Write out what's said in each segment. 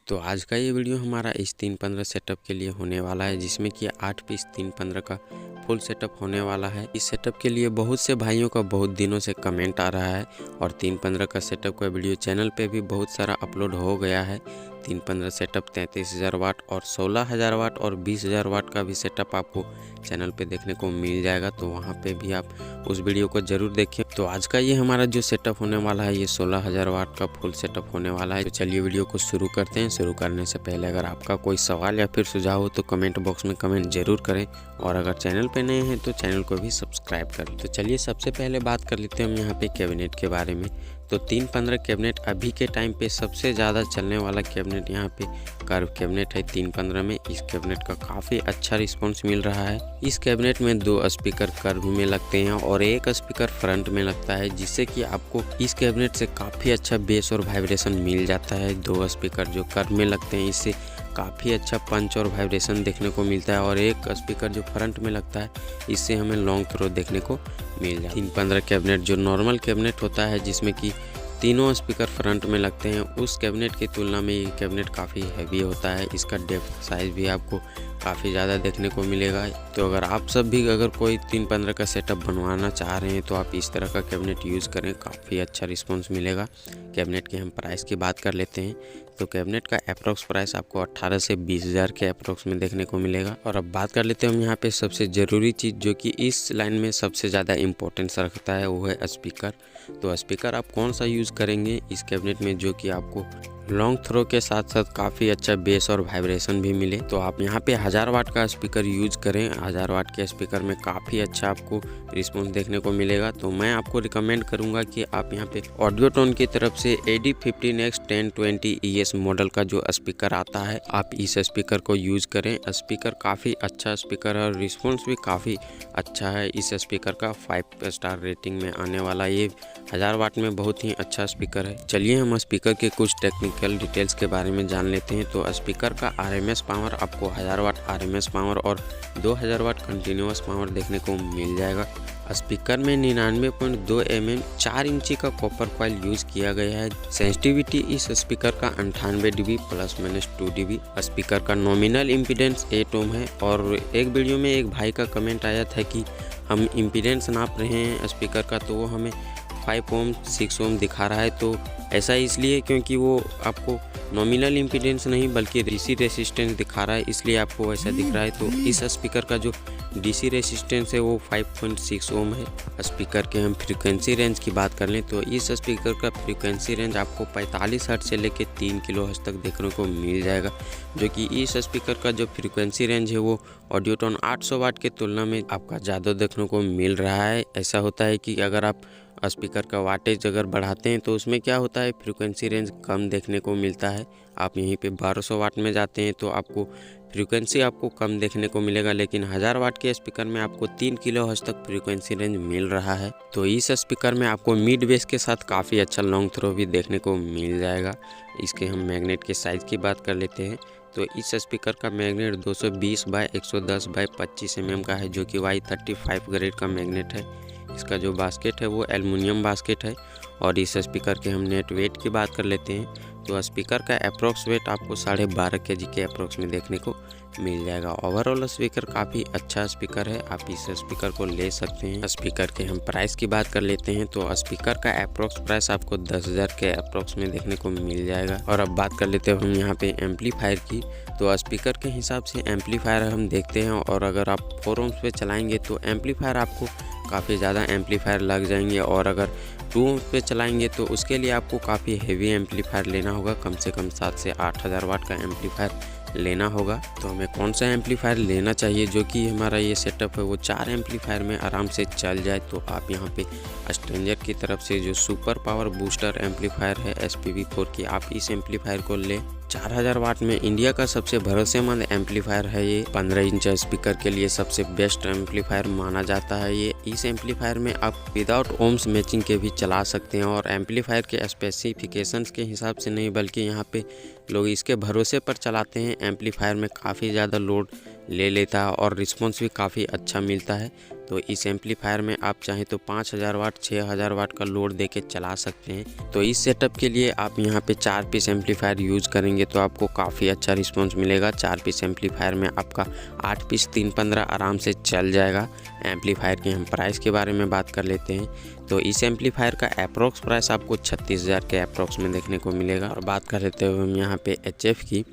तो आज का ये वीडियो हमारा इस 315 सेटअप के लिए होने वाला है, जिसमें कि 8 पीस 315 का फुल सेटअप होने वाला है। इस सेटअप के लिए बहुत से भाइयों का बहुत दिनों से कमेंट आ रहा है और 315 का सेटअप का वीडियो चैनल पे भी बहुत सारा अपलोड हो गया है। 315 सेटअप 33,000 वाट और 16,000 वाट और 20,000 वाट का भी सेटअप आपको चैनल पे देखने को मिल जाएगा, तो वहाँ पे भी आप उस वीडियो को ज़रूर देखें। तो आज का ये हमारा जो सेटअप होने वाला है, ये 16,000 वाट का फुल सेटअप होने वाला है। तो चलिए वीडियो को शुरू करते हैं। शुरू करने से पहले अगर आपका कोई सवाल या फिर सुझाव हो तो कमेंट बॉक्स में कमेंट जरूर करें, और अगर चैनल पे नए हैं तो चैनल को भी सब्सक्राइब कर लें। तो चलिए सबसे पहले बात कर लेते हैं हम यहाँ पे कैबिनेट के बारे में। तो 315 कैबिनेट अभी के टाइम पे सबसे ज़्यादा चलने वाला कैबिनेट यहाँ पे कर्व कैबिनेट है 315 में। इस कैबिनेट का काफ़ी अच्छा रिस्पांस मिल रहा है। इस कैबिनेट में 2 स्पीकर कर्व में लगते हैं और 1 स्पीकर फ्रंट में लगता है, जिससे कि आपको इस कैबिनेट से काफ़ी अच्छा बेस और वाइब्रेशन मिल जाता है। 2 स्पीकर जो कर्व में लगते हैं, इससे काफ़ी अच्छा पंच और वाइब्रेशन देखने को मिलता है, और 1 स्पीकर जो फ्रंट में लगता है, इससे हमें लॉन्ग थ्रो देखने को मिल जाता है। 315 कैबिनेट जो नॉर्मल कैबिनेट होता है, जिसमें कि तीनों स्पीकर फ्रंट में लगते हैं, उस कैबिनेट की तुलना में ये कैबिनेट काफ़ी हैवी होता है। इसका डेप्थ साइज़ भी आपको काफ़ी ज़्यादा देखने को मिलेगा। तो अगर आप सब भी अगर कोई 315 का सेटअप बनवाना चाह रहे हैं तो आप इस तरह का कैबिनेट यूज़ करें, काफ़ी अच्छा रिस्पांस मिलेगा। कैबिनेट की हम प्राइस की बात कर लेते हैं। तो कैबिनेट का अप्रॉक्स प्राइस आपको 18 से 20,000 के अप्रॉक्स में देखने को मिलेगा। और अब बात कर लेते हैं हम यहाँ पे सबसे ज़रूरी चीज़, जो कि इस लाइन में सबसे ज़्यादा इम्पोर्टेंस रखता है, वो है स्पीकर। तो स्पीकर आप कौन सा यूज़ करेंगे इस कैबिनेट में, जो कि आपको लॉन्ग थ्रो के साथ साथ काफ़ी अच्छा बेस और वाइब्रेशन भी मिले। तो आप यहाँ पे 1000 वाट का स्पीकर यूज़ करें। 1000 वाट के स्पीकर में काफ़ी अच्छा आपको रिस्पॉन्स देखने को मिलेगा। तो मैं आपको रिकमेंड करूँगा कि आप यहाँ पे ऑडियोटोन की तरफ से AD15X 1020 ES मॉडल का जो स्पीकर आता है, आप इस स्पीकर को यूज़ करें। स्पीकर काफ़ी अच्छा स्पीकर है और रिस्पॉन्स भी काफ़ी अच्छा है। इस स्पीकर का 5 स्टार रेटिंग में आने वाला ये 1000 वाट में बहुत ही अच्छा स्पीकर है। चलिए हम स्पीकर के कुछ टेक्निकल डिटेल्स के बारे में जान लेते हैं। तो स्पीकर का RMS पावर आपको 1000 वाट RMS पावर और 2000 वाट कंटिन्यूअस पावर देखने को मिल जाएगा। स्पीकर में 99.2 mm 4 इंची का कॉपर कॉइल यूज किया गया है। सेंसिटिविटी इस स्पीकर का 98 dB ±2 dB। स्पीकर का नॉमिनल इम्पीडेंस 8 ओम है। और एक वीडियो में एक भाई का कमेंट आया था कि हम इम्पीडेंस नाप रहे हैं स्पीकर का, तो वो हमें 5 ओम 6 ओम दिखा रहा है। तो ऐसा इसलिए क्योंकि वो आपको नॉमिनल इम्पीडेंस नहीं बल्कि डीसी रेसिस्टेंस दिखा रहा है, इसलिए आपको ऐसा दिख रहा है। तो इस स्पीकर का जो डीसी रेसिस्टेंस है वो 5.6 ओम है। स्पीकर के हम फ्रीक्वेंसी रेंज की बात कर लें तो इस स्पीकर का फ्रीक्वेंसी रेंज आपको 45 हर्ट्ज से लेकर 3 किलोहर्ट्ज तक देखने को मिल जाएगा, जो कि इस स्पीकर का जो फ्रीक्वेंसी रेंज है वो ऑडियोटोन 800 वाट की तुलना में आपका ज़्यादा देखने को मिल रहा है। ऐसा होता है कि अगर आप स्पीकर का वाटेज अगर बढ़ाते हैं तो उसमें क्या होता है, फ्रीक्वेंसी रेंज कम देखने को मिलता है। आप यहीं पे 1200 वाट में जाते हैं तो आपको फ्रीक्वेंसी आपको कम देखने को मिलेगा, लेकिन 1000 वाट के स्पीकर में आपको 3 किलोहर्ट्ज तक फ्रीक्वेंसी रेंज मिल रहा है। तो इस स्पीकर में आपको मिड बेस के साथ काफ़ी अच्छा लॉन्ग थ्रो भी देखने को मिल जाएगा। इसके हम मैग्नेट के साइज़ की बात कर लेते हैं। तो इस स्पीकर का मैग्नेट 220 बाय 110 बाय 25 mm का है, जो कि Y35 ग्रेड का मैग्नेट है। इसका जो बास्केट है वो एल्युमिनियम बास्केट है। और इस स्पीकर के हम नेट वेट की बात कर लेते हैं। तो स्पीकर का अप्रॉक्स वेट आपको 12.5 kg के अप्रॉक्स में देखने को मिल जाएगा। ओवरऑल स्पीकर काफ़ी अच्छा स्पीकर है, आप इस स्पीकर को ले सकते हैं। स्पीकर के हम प्राइस की बात कर लेते हैं। तो स्पीकर का अप्रॉक्स प्राइस आपको 10,000 के अप्रॉक्स में देखने को मिल जाएगा। और अब बात कर लेते हैं हम यहाँ पे एम्पलीफायर की। तो स्पीकर के हिसाब से एम्पलीफायर हम देखते हैं, और अगर आप 4 ohms पे चलाएँगे तो एम्पलीफायर आपको काफ़ी ज़्यादा एम्पलीफायर लग जाएंगे, और अगर 2 ohms पे चलाएंगे तो उसके लिए आपको काफ़ी हेवी एम्पलीफायर लेना होगा। कम से कम 7 से 8,000 वाट का एम्पलीफायर लेना होगा। तो हमें कौन सा एम्पलीफायर लेना चाहिए, जो कि हमारा ये सेटअप है वो 4 एम्पलीफायर में आराम से चल जाए। तो आप यहाँ पे स्ट्रेंजर की तरफ से जो सुपर पावर बूस्टर एम्पलीफायर है SPV4 की, आप इस एम्पलीफायर को ले। 4000 वाट में इंडिया का सबसे भरोसेमंद एम्पलीफायर है ये। 15 इंच स्पीकर के लिए सबसे बेस्ट एम्पलीफायर माना जाता है ये। इस एम्पलीफायर में आप विदाउट ओम्स मैचिंग के भी चला सकते हैं, और एम्पलीफायर के स्पेसिफिकेशंस के हिसाब से नहीं बल्कि यहाँ पे लोग इसके भरोसे पर चलाते हैं। एम्पलीफायर में काफ़ी ज़्यादा लोड ले लेता है और रिस्पॉन्स भी काफ़ी अच्छा मिलता है। तो इस एम्पलीफायर में आप चाहें तो 5000 वाट 6000 वाट का लोड देके चला सकते हैं। तो इस सेटअप के लिए आप यहाँ पे 4 पीस एम्पलीफायर यूज़ करेंगे तो आपको काफ़ी अच्छा रिस्पॉन्स मिलेगा। 4 पीस एम्पलीफायर में आपका 8 पीस 315 आराम से चल जाएगा। एम्पलीफायर की हम प्राइस के बारे में बात कर लेते हैं। तो इस एम्पलीफायर का अप्रोक्स प्राइस आपको 36,000 के अप्रोक्स में देखने को मिलेगा। और बात कर लेते हैं हम यहाँ पे HF की,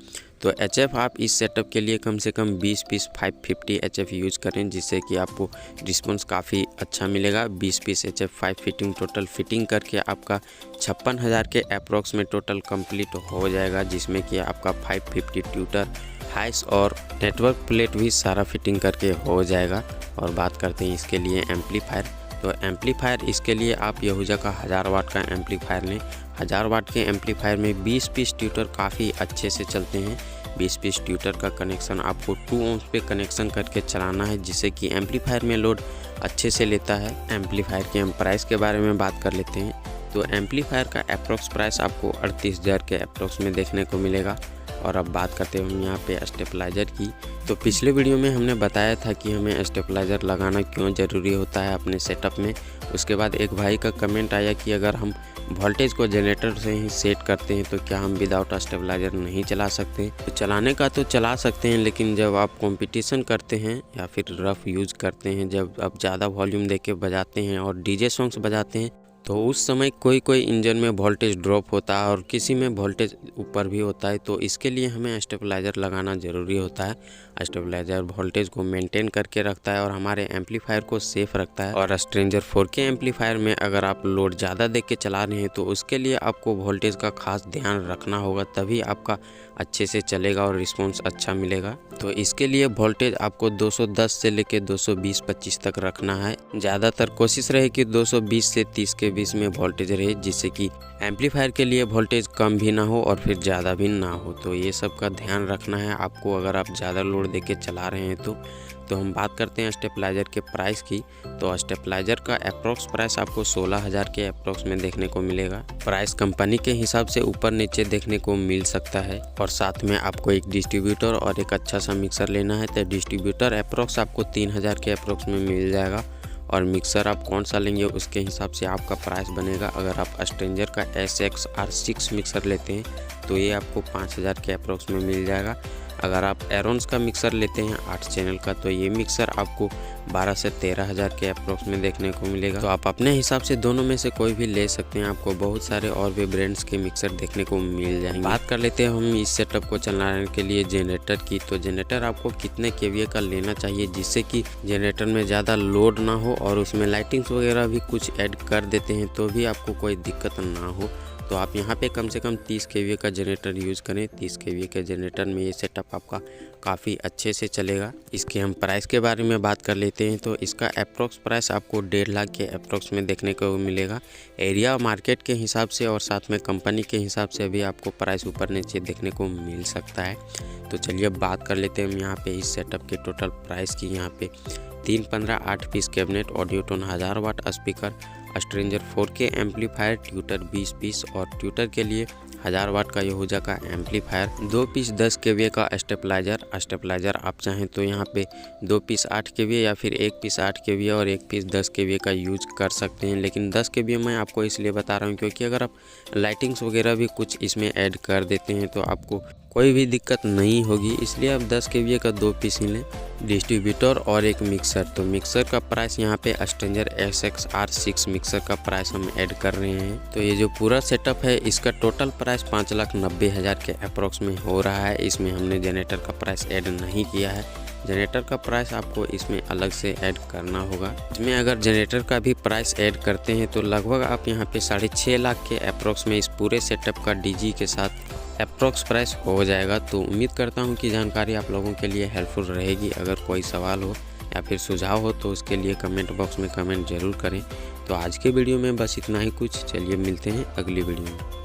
तो HF आप इस सेटअप के लिए कम से कम 20 पीस 550 HF यूज़ करें, जिससे कि आपको रिस्पॉन्स काफ़ी अच्छा मिलेगा। 20 piece HF 5 fitting total fitting करके आपका 56,000 के अप्रोक्स में टोटल कंप्लीट हो जाएगा, जिसमें कि आपका 550 ट्यूटर हाइस और नेटवर्क प्लेट भी सारा फिटिंग करके हो जाएगा। और बात करते हैं इसके लिए एम्पलीफायर, तो एम्पलीफायर इसके लिए आप यहूजा का 1000 वाट का एम्पलीफायर लें। 1000 वाट के एम्पलीफायर में 20 पीस ट्यूटर काफ़ी अच्छे से चलते हैं। 20 पीस ट्यूटर का कनेक्शन आपको 2 ohms पे कनेक्शन करके चलाना है, जिससे कि एम्पलीफायर में लोड अच्छे से लेता है। एम्पलीफायर के हम प्राइस के बारे में बात कर लेते हैं। तो एम्पलीफायर का अप्रोक्स प्राइस आपको 38,000 के अप्रोक्स में देखने को मिलेगा। और अब बात करते हैं हम यहाँ पे स्टेबलाइज़र की, तो पिछले वीडियो में हमने बताया था कि हमें स्टेबलाइज़र लगाना क्यों ज़रूरी होता है अपने सेटअप में। उसके बाद एक भाई का कमेंट आया कि अगर हम वोल्टेज को जनरेटर से ही सेट करते हैं तो क्या हम विदाउट स्टेबलाइज़र नहीं चला सकते। तो चलाने का तो चला सकते हैं, लेकिन जब आप कंपटीशन करते हैं या फिर रफ़ यूज़ करते हैं, जब आप ज़्यादा वॉल्यूम दे के बजाते हैं और DJ सॉन्ग्स बजाते हैं, तो उस समय कोई इंजन में वोल्टेज ड्रॉप होता है और किसी में वोल्टेज ऊपर भी होता है। तो इसके लिए हमें स्टेबलाइज़र लगाना ज़रूरी होता है। स्टेबलाइज़र वोल्टेज को मेंटेन करके रखता है और हमारे एम्पलीफायर को सेफ रखता है। और स्ट्रेंजर 4K एम्पलीफायर में अगर आप लोड ज़्यादा दे के चला रहे हैं तो उसके लिए आपको वोल्टेज का खास ध्यान रखना होगा, तभी आपका अच्छे से चलेगा और रिस्पॉन्स अच्छा मिलेगा। तो इसके लिए वोल्टेज आपको 210 से लेके 220-25 तक रखना है। ज़्यादातर कोशिश रहे कि 220 से 30 के बीच में वोल्टेज रहे, जिससे कि एम्पलीफायर के लिए वोल्टेज कम भी ना हो और फिर ज़्यादा भी ना हो। तो ये सब का ध्यान रखना है आपको अगर आप ज़्यादा लोड देके चला रहे हैं तो हम बात करते हैं स्टेबलाइज़र के प्राइस की। तो स्टेबलाइज़र का अप्रोक्स प्राइस आपको 16,000 के अप्रोक्स में देखने को मिलेगा। प्राइस कंपनी के हिसाब से ऊपर नीचे देखने को मिल सकता है। और साथ में आपको एक डिस्ट्रीब्यूटर और एक अच्छा सा मिक्सर लेना है। तो डिस्ट्रीब्यूटर अप्रोक्स आपको 3,000 के अप्रोक्स में मिल जाएगा। और मिक्सर आप कौन सा लेंगे उसके हिसाब से आपका प्राइस बनेगा। अगर आप स्ट्रेंजर का SXR6 मिक्सर लेते हैं तो ये आपको 5,000 के अप्रोक्स में मिल जाएगा। अगर आप एरोन्स का मिक्सर लेते हैं 8 चैनल का तो ये मिक्सर आपको 12 से 13,000 के अप्रोक्स में देखने को मिलेगा। तो आप अपने हिसाब से दोनों में से कोई भी ले सकते हैं, आपको बहुत सारे और भी ब्रांड्स के मिक्सर देखने को मिल जाएंगे। बात कर लेते हैं हम इस सेटअप को चलाने के लिए जनरेटर की। तो जनरेटर आपको कितने KVA का लेना चाहिए, जिससे कि जनरेटर में ज़्यादा लोड ना हो और उसमें लाइटिंग्स वगैरह भी कुछ ऐड कर देते हैं तो भी आपको कोई दिक्कत ना हो। तो आप यहाँ पे कम से कम 30 KVA का जनरेटर यूज़ करें। 30 KVA के जनरेटर में ये सेटअप आपका काफ़ी अच्छे से चलेगा। इसके हम प्राइस के बारे में बात कर लेते हैं। तो इसका अप्रोक्स प्राइस आपको 1.5 लाख के अप्रोक्स में देखने को मिलेगा। एरिया मार्केट के हिसाब से और साथ में कंपनी के हिसाब से भी आपको प्राइस ऊपर नीचे देखने को मिल सकता है। तो चलिए अब बात कर लेते हैं हम यहाँ पे इस सेटअप के टोटल प्राइस की। यहाँ पे 315 8 piece cabinet, audio tone 1000 watt speaker, stranger 4K amplifier, tweeter 20 piece और ट्यूटर के लिए 1000 वाट का यहूजा का एम्पलीफायर, 2 पीस 10 KVA का स्टेबलाइज़र आप चाहें तो यहाँ पे 2 पीस 8 KVA या फिर 1 पीस 8 KVA और 1 पीस 10 KVA का यूज कर सकते हैं। लेकिन 10 KVA मैं आपको इसलिए बता रहा हूँ क्योंकि अगर आप लाइटिंग्स वगैरह भी कुछ इसमें ऐड कर देते हैं तो आपको कोई भी दिक्कत नहीं होगी, इसलिए आप 10 KVA का 2 पीस ही लें। डिस्ट्रीब्यूटर और एक मिक्सर, तो मिक्सर का प्राइस यहाँ पे स्ट्रेंजर SXR6 मिक्सर का प्राइस हम ऐड कर रहे हैं। तो ये जो पूरा सेटअप है इसका टोटल प्राइस 5,90,000 के अप्रोक्स में हो रहा है। इसमें हमने जनरेटर का प्राइस ऐड नहीं किया है। जनरेटर का प्राइस आपको इसमें अलग से ऐड करना होगा। इसमें अगर जनरेटर का भी प्राइस ऐड करते हैं तो लगभग आप यहाँ पे 6.5 लाख के अप्रोक्स में इस पूरे सेटअप का DG के साथ अप्रोक्स प्राइस हो जाएगा। तो उम्मीद करता हूँ कि जानकारी आप लोगों के लिए हेल्पफुल रहेगी। अगर कोई सवाल हो या फिर सुझाव हो तो उसके लिए कमेंट बॉक्स में कमेंट ज़रूर करें। तो आज के वीडियो में बस इतना ही कुछ। चलिए मिलते हैं अगली वीडियो में।